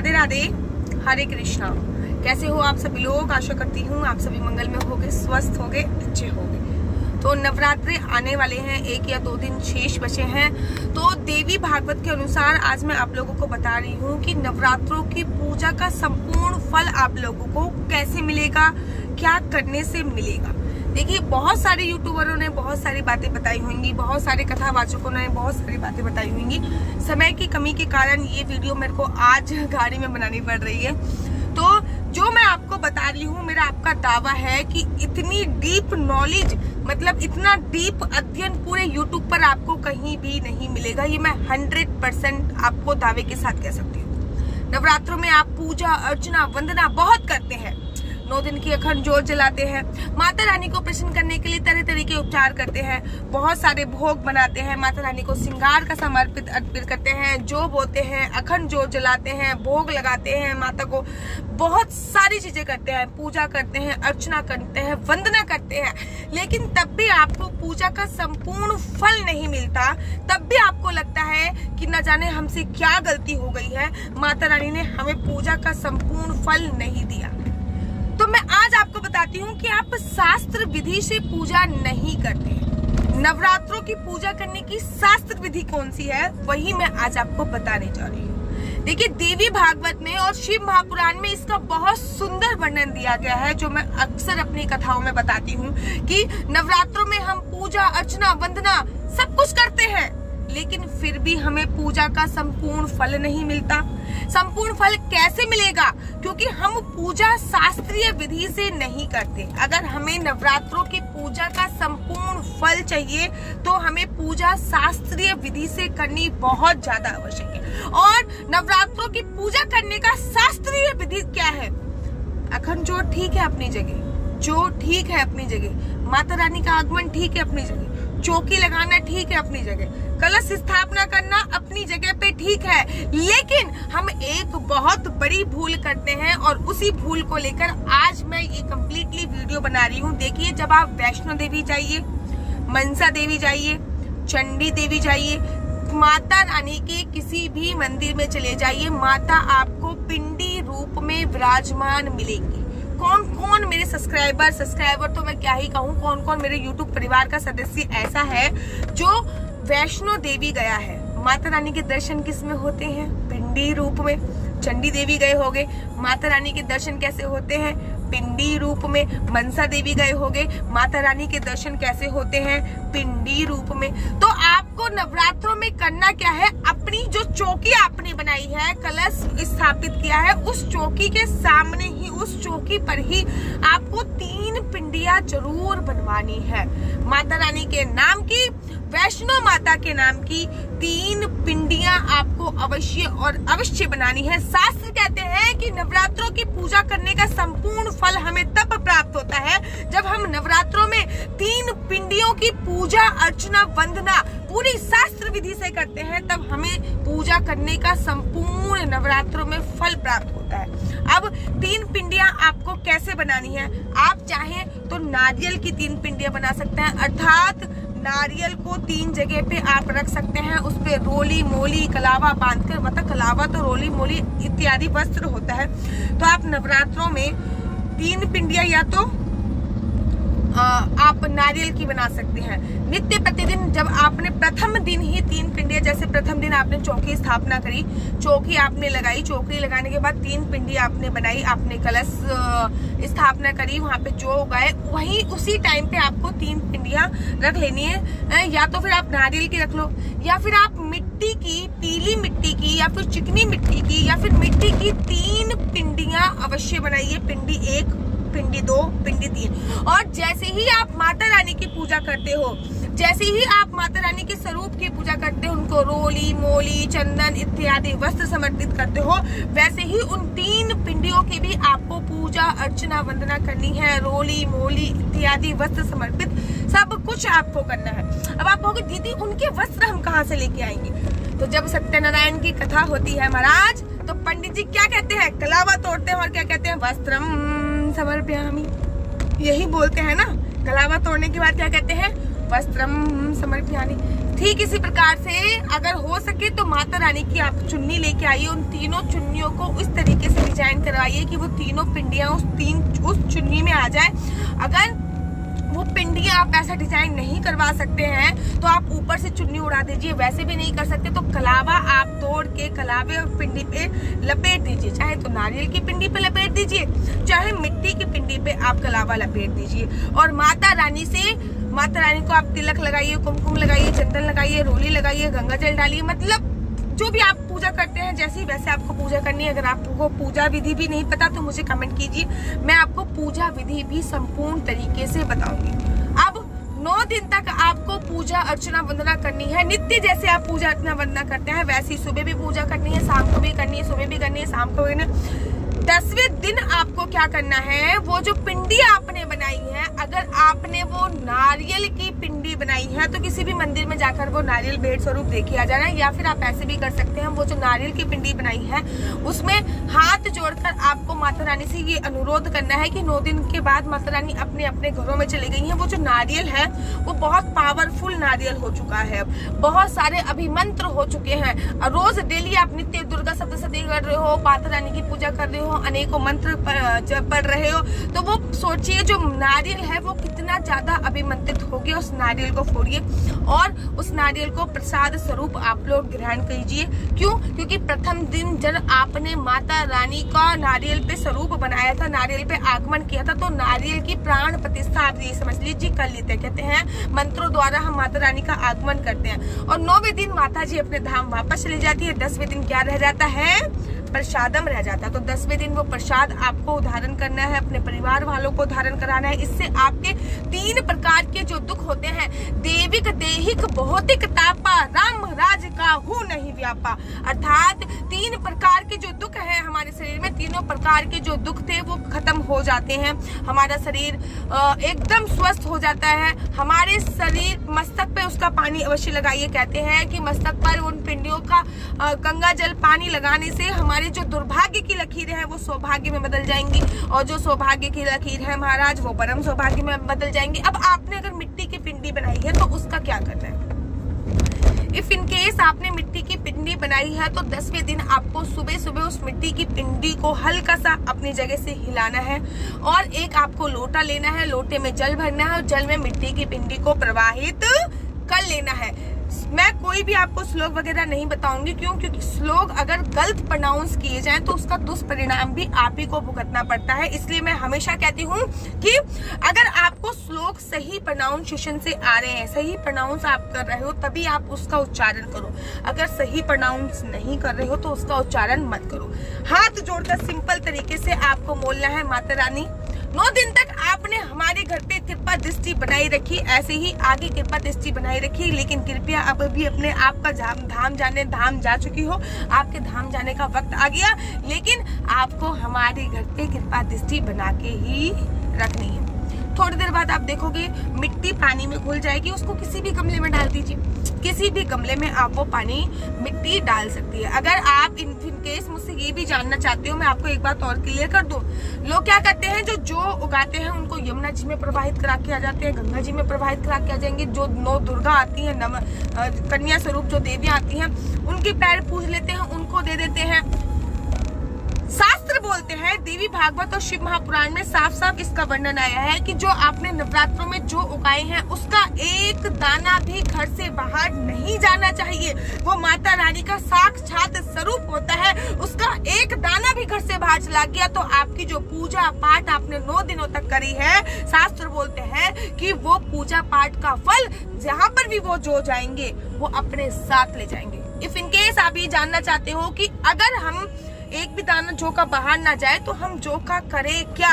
राधे राधे, हरे कृष्णा। कैसे हो आप सभी लोग? आशा करती हूँ आप सभी मंगल में होगे, स्वस्थ होगे, अच्छे होगे। तो नवरात्रे आने वाले हैं, 1 या 2 दिन शेष बचे हैं। तो देवी भागवत के अनुसार आज मैं आप लोगों को बता रही हूँ कि नवरात्रों की पूजा का संपूर्ण फल आप लोगों को कैसे मिलेगा, क्या करने से मिलेगा। देखिए, बहुत सारे यूट्यूबरों ने बहुत सारी बातें बताई होंगी, बहुत सारे कथावाचकों ने बहुत सारी बातें बताई होंगी। समय की कमी के कारण ये वीडियो मेरे को आज गाड़ी में बनानी पड़ रही है। तो जो मैं आपको बता रही हूँ, मेरा आपका दावा है कि इतनी डीप नॉलेज, मतलब इतना डीप अध्ययन पूरे यूट्यूब पर आपको कहीं भी नहीं मिलेगा। ये मैं 100% आपको दावे के साथ कह सकती हूँ। नवरात्रों में आप पूजा अर्चना वंदना बहुत करते हैं, 9 दिन की अखंड ज्योत जलाते हैं, माता रानी को प्रसन्न करने के लिए तरह तरह के उपचार करते हैं, बहुत सारे भोग बनाते हैं, माता रानी को श्रृंगार का समर्पित अर्पित करते हैं, जो बोते हैं, अखंड ज्योत जलाते हैं, भोग लगाते हैं, माता को बहुत सारी चीजें करते हैं, पूजा करते हैं, अर्चना करते हैं, वंदना करते हैं। लेकिन तब भी आपको पूजा का संपूर्ण फल नहीं मिलता। तब भी आपको लगता है कि न जाने हमसे क्या गलती हो गई है, माता रानी ने हमें पूजा का संपूर्ण फल नहीं दिया। तो मैं आज आपको बताती हूँ कि आप शास्त्र विधि से पूजा नहीं करते। नवरात्रों की पूजा करने की शास्त्र विधि कौन सी है, वही मैं आज आपको बताने जा रही हूँ। देखिए, देवी भागवत में और शिव महापुराण में इसका बहुत सुंदर वर्णन दिया गया है, जो मैं अक्सर अपनी कथाओं में बताती हूँ कि नवरात्रों में हम पूजा अर्चना वंदना सब कुछ करते हैं, लेकिन फिर भी हमें पूजा का संपूर्ण फल नहीं मिलता। संपूर्ण फल कैसे मिलेगा? क्योंकि हम पूजा शास्त्रीय विधि से नहीं करते। अगर हमें नवरात्रों की पूजा का संपूर्ण फल चाहिए तो हमें पूजा शास्त्रीय विधि से करनी बहुत ज्यादा आवश्यक है। और नवरात्रों की पूजा करने का शास्त्रीय विधि क्या है? अखंड ज्योत ठीक है अपनी जगह, ज्योत ठीक है अपनी जगह, माता रानी का आगमन ठीक है अपनी जगह, चौकी लगाना ठीक है अपनी जगह, कलश स्थापना करना अपनी जगह पे ठीक है। लेकिन हम एक बहुत बड़ी भूल करते हैं और उसी भूल को लेकर आज मैं ये कम्प्लीटली वीडियो बना रही हूँ। देखिए, जब आप वैष्णो देवी जाइए, मनसा देवी जाइए, चंडी देवी जाइए, माता रानी के किसी भी मंदिर में चले जाइए, माता आपको पिंडी रूप में विराजमान मिलेंगी। कौन कौन मेरे सब्सक्राइबर तो मैं क्या ही कहूँ, कौन कौन मेरे यूट्यूब परिवार का सदस्य ऐसा है जो वैष्णो देवी गया है। माता रानी के दर्शन किस में होते हैं? पिंडी रूप में। चंडी देवी गए होगे, माता रानी के दर्शन कैसे होते हैं? पिंडी रूप में। मनसा देवी गए होगे, माता रानी के दर्शन कैसे होते हैं? पिंडी रूप में। तो आपको नवरात्रों में करना क्या है? अपनी जो चौकी आपने बनाई है, कलश स्थापित किया है, उस चौकी के सामने ही, उस चौकी पर ही आपको 3 पिंडियां जरूर बनवानी है। माता रानी के नाम की, वैष्णो माता के नाम की 3 पिंडियां आपको अवश्य और अवश्य बनानी है। शास्त्र कहते हैं कि नवरात्रों की पूजा करने का संपूर्ण फल हमें तब प्राप्त होता है जब हम नवरात्रों में 3 पिंडियों की पूजा अर्चना वंदना पूरी शास्त्र विधि से करते हैं, तब हमें पूजा करने का संपूर्ण नवरात्रों में फल प्राप्त होता है। अब 3 पिंडियां आपको कैसे बनानी है? आप चाहें तो नारियल की 3 पिंडियां बना सकते हैं, अर्थात नारियल को 3 जगह पे आप रख सकते हैं, उस पे रोली मोली कलावा बांधकर, मतलब कलावा तो रोली मोली इत्यादि वस्त्र होता है। तो आप नवरात्रों में 3 पिंडियां या तो आप नारियल की बना सकते हैं। नित्य प्रतिदिन जब आपने प्रथम दिन ही 3 पिंडियां, जैसे प्रथम दिन आपने चौकी स्थापना करी, चौकी आपने लगाई, चौकी लगाने के बाद 3 पिंडियां आपने बनाई, आपने कलश स्थापना करी, वहां पे जो गए वहीं उसी टाइम पे आपको 3 पिंडियां रख लेनी है। या तो फिर आप नारियल की रख लो, या फिर आप मिट्टी की, पीली मिट्टी की या फिर चिकनी मिट्टी की या फिर मिट्टी की 3 पिंडियां अवश्य बनाइए। पिंडी 1, पिंडी 2, पिंडी 3। और जैसे ही आप माता रानी की पूजा करते हो, जैसे ही आप माता रानी के स्वरूप की पूजा करते हो, उनको रोली मोली चंदन इत्यादि वस्त्र समर्पित करते हो, वैसे ही उन 3 पिंडियों की भी आपको पूजा अर्चना वंदना करनी है। रोली मोली इत्यादि वस्त्र समर्पित सब कुछ आपको करना है। अब आप कहोगे दीदी उनके वस्त्र हम कहाँ से लेके आएंगे? तो जब सत्यनारायण की कथा होती है महाराज, तो पंडित जी क्या कहते हैं? कलावा तोड़ते हैं और क्या कहते हैं? वस्त्रम समर्पयामि, यही बोलते हैं ना। कलावा तोड़ने के बाद क्या कहते हैं? वस्त्रम समर्पयामि। ठीक इसी प्रकार से अगर हो सके तो माता रानी की आप चुन्नी लेके आइए, उन तीनों चुन्नियों को उस तरीके से डिजाइन करवाइए कि वो तीनों पिंडियां उस चुन्नी में आ जाए। अगर वो पिंडियां आप ऐसा डिजाइन नहीं करवा सकते हैं तो आप ऊपर से चुन्नी उड़ा दीजिए, वैसे भी नहीं कर सकते तो कलावा आप तोड़ के कलावे और पिंडी पे लपेट दीजिए, चाहे तो नारियल की पिंडी पे लपेट दीजिए, चाहे मिट्टी की पिंडी पे आप कलावा लपेट दीजिए। और माता रानी को आप तिलक लगाइए, कुमकुम लगाइए, चंदन लगाइए, रोली लगाइए, गंगा जल डालिए, मतलब जो भी आप पूजा करते हैं जैसे वैसे आपको पूजा करनी है। अगर आपको पूजा विधि भी नहीं पता तो मुझे कमेंट कीजिए, मैं आपको पूजा विधि भी संपूर्ण तरीके से बताऊंगी। अब 9 दिन तक आपको पूजा अर्चना वंदना करनी है, नित्य जैसे आप पूजा अर्चना वंदना करते हैं वैसे ही सुबह भी पूजा करनी है, शाम को भी करनी है, सुबह भी करनी है, शाम को भी करनी है। 10वें दिन आपको क्या करना है, वो जो पिंडी आपने बनाई है, अगर आपने वो नारियल की पिंडी बनाई है तो किसी भी मंदिर में जाकर वो नारियल भेंट स्वरूप देके आ जाना है, या फिर आप ऐसे भी कर सकते हैं। वो जो नारियल की पिंडी बनाई है उसमें हाथ जोड़कर आपको माता रानी से ये अनुरोध करना है कि 9 दिन के बाद माता रानी अपने अपने घरों में चली गई है। वो जो नारियल है वो बहुत पावरफुल नारियल हो चुका है, बहुत सारे अभिमंत्र हो चुके हैं। रोज डेली आप नित्य दुर्गा सप्तशती कर रहे हो, माता रानी की पूजा कर रहे हो, अनेकों मंत्र पढ़ रहे हो, तो वो सोचिए जो नारियल है वो कितना ज्यादा अभिमंत्रित हो गया। उस नारियल को फोड़िए और उस नारियल को प्रसाद स्वरूप आप लोग ग्रहण कीजिए। क्यों? क्योंकि प्रथम दिन जब आपने माता रानी का नारियल पे स्वरूप बनाया था, नारियल पे आगमन किया था, तो नारियल की प्राण प्रतिष्ठा आप ये समझ लीजिए कर लेते हैं। कहते हैं मंत्रों द्वारा हम माता रानी का आगमन करते हैं। और 9वें दिन माता जी अपने धाम वापस चली जाती है। 10वें दिन क्या रह जाता है, प्रसादम रह जाता है। तो 10वें दिन वो प्रसाद आपको धारण करना है, अपने परिवार वालों को धारण कराना है। इससे आपके 3 प्रकार के जो दुख होते हैं, देविक देहिक भौतिक तापा, राम राज का हूँ नहीं व्यापा, अर्थात 3 प्रकार के जो दुख है हमारे शरीर में, तीनों प्रकार के जो दुख थे वो खत्म हो जाते हैं। हमारा शरीर एकदम स्वस्थ हो जाता है। हमारे शरीर मस्तक पे उसका पानी अवश्य लगाइए। कहते हैं कि मस्तक पर उन पिंडियों का गंगा जल पानी लगाने से हमारे जो दुर्भाग्य की लकीरें हैं वो सौभाग्य में बदल जाएंगी, और जो सौभाग्य की लकीर है महाराज वो परम सौभाग्य में बदल जाएंगी। अब आपने अगर मिट्टी की पिंडी बनाई है तो उसका क्या करना है। इफ इन केस आपने मिट्टी की पिंडी बनाई है तो 10वें दिन आपको सुबह सुबह उस मिट्टी की पिंडी को हल्का सा अपनी जगह से हिलाना है, और एक आपको लोटा लेना है, लोटे में जल भरना है और जल में मिट्टी की पिंडी को प्रवाहित कर लेना है। मैं कोई भी आपको श्लोक वगैरह नहीं बताऊंगी, क्यों? क्योंकि श्लोक अगर गलत प्रोनाउंस किए जाएं तो उसका दुष्परिणाम भी आप ही को भुगतना पड़ता है। इसलिए मैं हमेशा कहती हूँ कि अगर आपको श्लोक सही प्रोनाउंसिएशन से आ रहे हैं, सही प्रोनाउंस आप कर रहे हो, तभी आप उसका उच्चारण करो। अगर सही प्रोनाउंस नहीं कर रहे हो तो उसका उच्चारण मत करो। हाथ जोड़कर सिंपल तरीके से आपको बोलना है, माता रानी 9 दिन तक आपने हमारे घर पे कृपा दृष्टि बनाई रखी, ऐसे ही आगे कृपा दृष्टि बनाई रखी, लेकिन कृपया अब भी अपने आप का धाम जा चुकी हो, आपके धाम जाने का वक्त आ गया, लेकिन आपको हमारे घर पे कृपा दृष्टि बना के ही रखनी है। थोड़ी देर बाद आप देखोगे मिट्टी पानी में घुल जाएगी, उसको किसी भी गमले में डाल दीजिए। किसी भी गमले में आप वो पानी मिट्टी डाल सकती है। अगर आप इन केस मुझसे ये भी जानना चाहते हो, मैं आपको एक बात और क्लियर कर दूं। लोग क्या करते हैं, जो उगाते हैं उनको यमुना जी में प्रवाहित करा के आ जाते हैं, गंगा जी में प्रवाहित करा के आ जाएंगे। जो 9 दुर्गा आती है, कन्या स्वरूप जो देवियां आती हैं, उनके पैर पूज लेते हैं, उनको दे देते हैं। शास्त्र बोलते हैं, देवी भागवत और शिव महापुराण में साफ साफ इसका वर्णन आया है कि जो आपने नवरात्रों में जो उगाए हैं उसका एक दाना भी घर से बाहर नहीं जाना चाहिए। वो माता रानी का साक्षात स्वरूप होता है, उसका एक दाना भी घर से बाहर चला गया तो आपकी जो पूजा पाठ आपने 9 दिनों तक करी है, शास्त्र बोलते हैं कि वो पूजा पाठ का फल जहाँ पर भी वो जो जाएंगे वो अपने साथ ले जाएंगे। इफ इन केस आप ये जानना चाहते हो कि अगर हम एक भी दाना जौ का बाहर ना जाए तो हम जौ का करें क्या,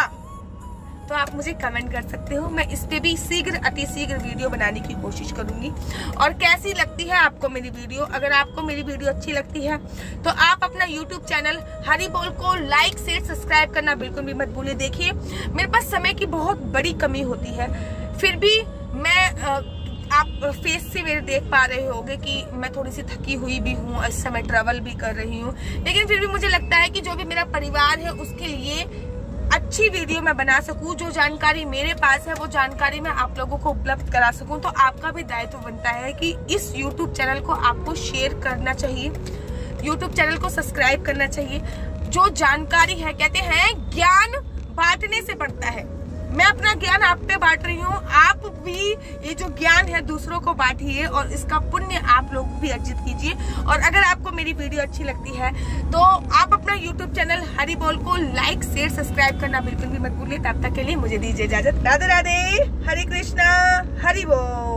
तो आप मुझे कमेंट कर सकते हो। मैं इस पे भी अति शीघ्र वीडियो बनाने की कोशिश करूंगी। और कैसी लगती है आपको मेरी वीडियो? अगर आपको मेरी वीडियो अच्छी लगती है तो आप अपना YouTube चैनल हरी बोल को लाइक शेयर सब्सक्राइब करना बिल्कुल भी मत भूलिए। देखिए मेरे पास समय की बहुत बड़ी कमी होती है, फिर भी मैं आप फेस से मेरे देख पा रहे होंगे कि मैं थोड़ी सी थकी हुई भी हूँ, इस समय ट्रैवल भी कर रही हूँ, लेकिन फिर भी मुझे लगता है कि जो भी मेरा परिवार है उसके लिए अच्छी वीडियो मैं बना सकूं, जो जानकारी मेरे पास है वो जानकारी मैं आप लोगों को उपलब्ध करा सकूं। तो आपका भी दायित्व बनता है कि इस YouTube चैनल को आपको शेयर करना चाहिए, YouTube चैनल को सब्सक्राइब करना चाहिए। जो जानकारी है, कहते हैं ज्ञान बांटने से बढ़ता है। मैं अपना ज्ञान आप पे बांट रही हूँ, आप भी ये जो ज्ञान है दूसरों को बांटिए और इसका पुण्य आप लोग भी अर्जित कीजिए। और अगर आपको मेरी वीडियो अच्छी लगती है तो आप अपना YouTube चैनल हरि बोल को लाइक शेयर सब्सक्राइब करना बिल्कुल भी मत भूलिए। तब तक के लिए मुझे दीजिए इजाजत। राधे राधे, हरे कृष्णा, हरि बोल।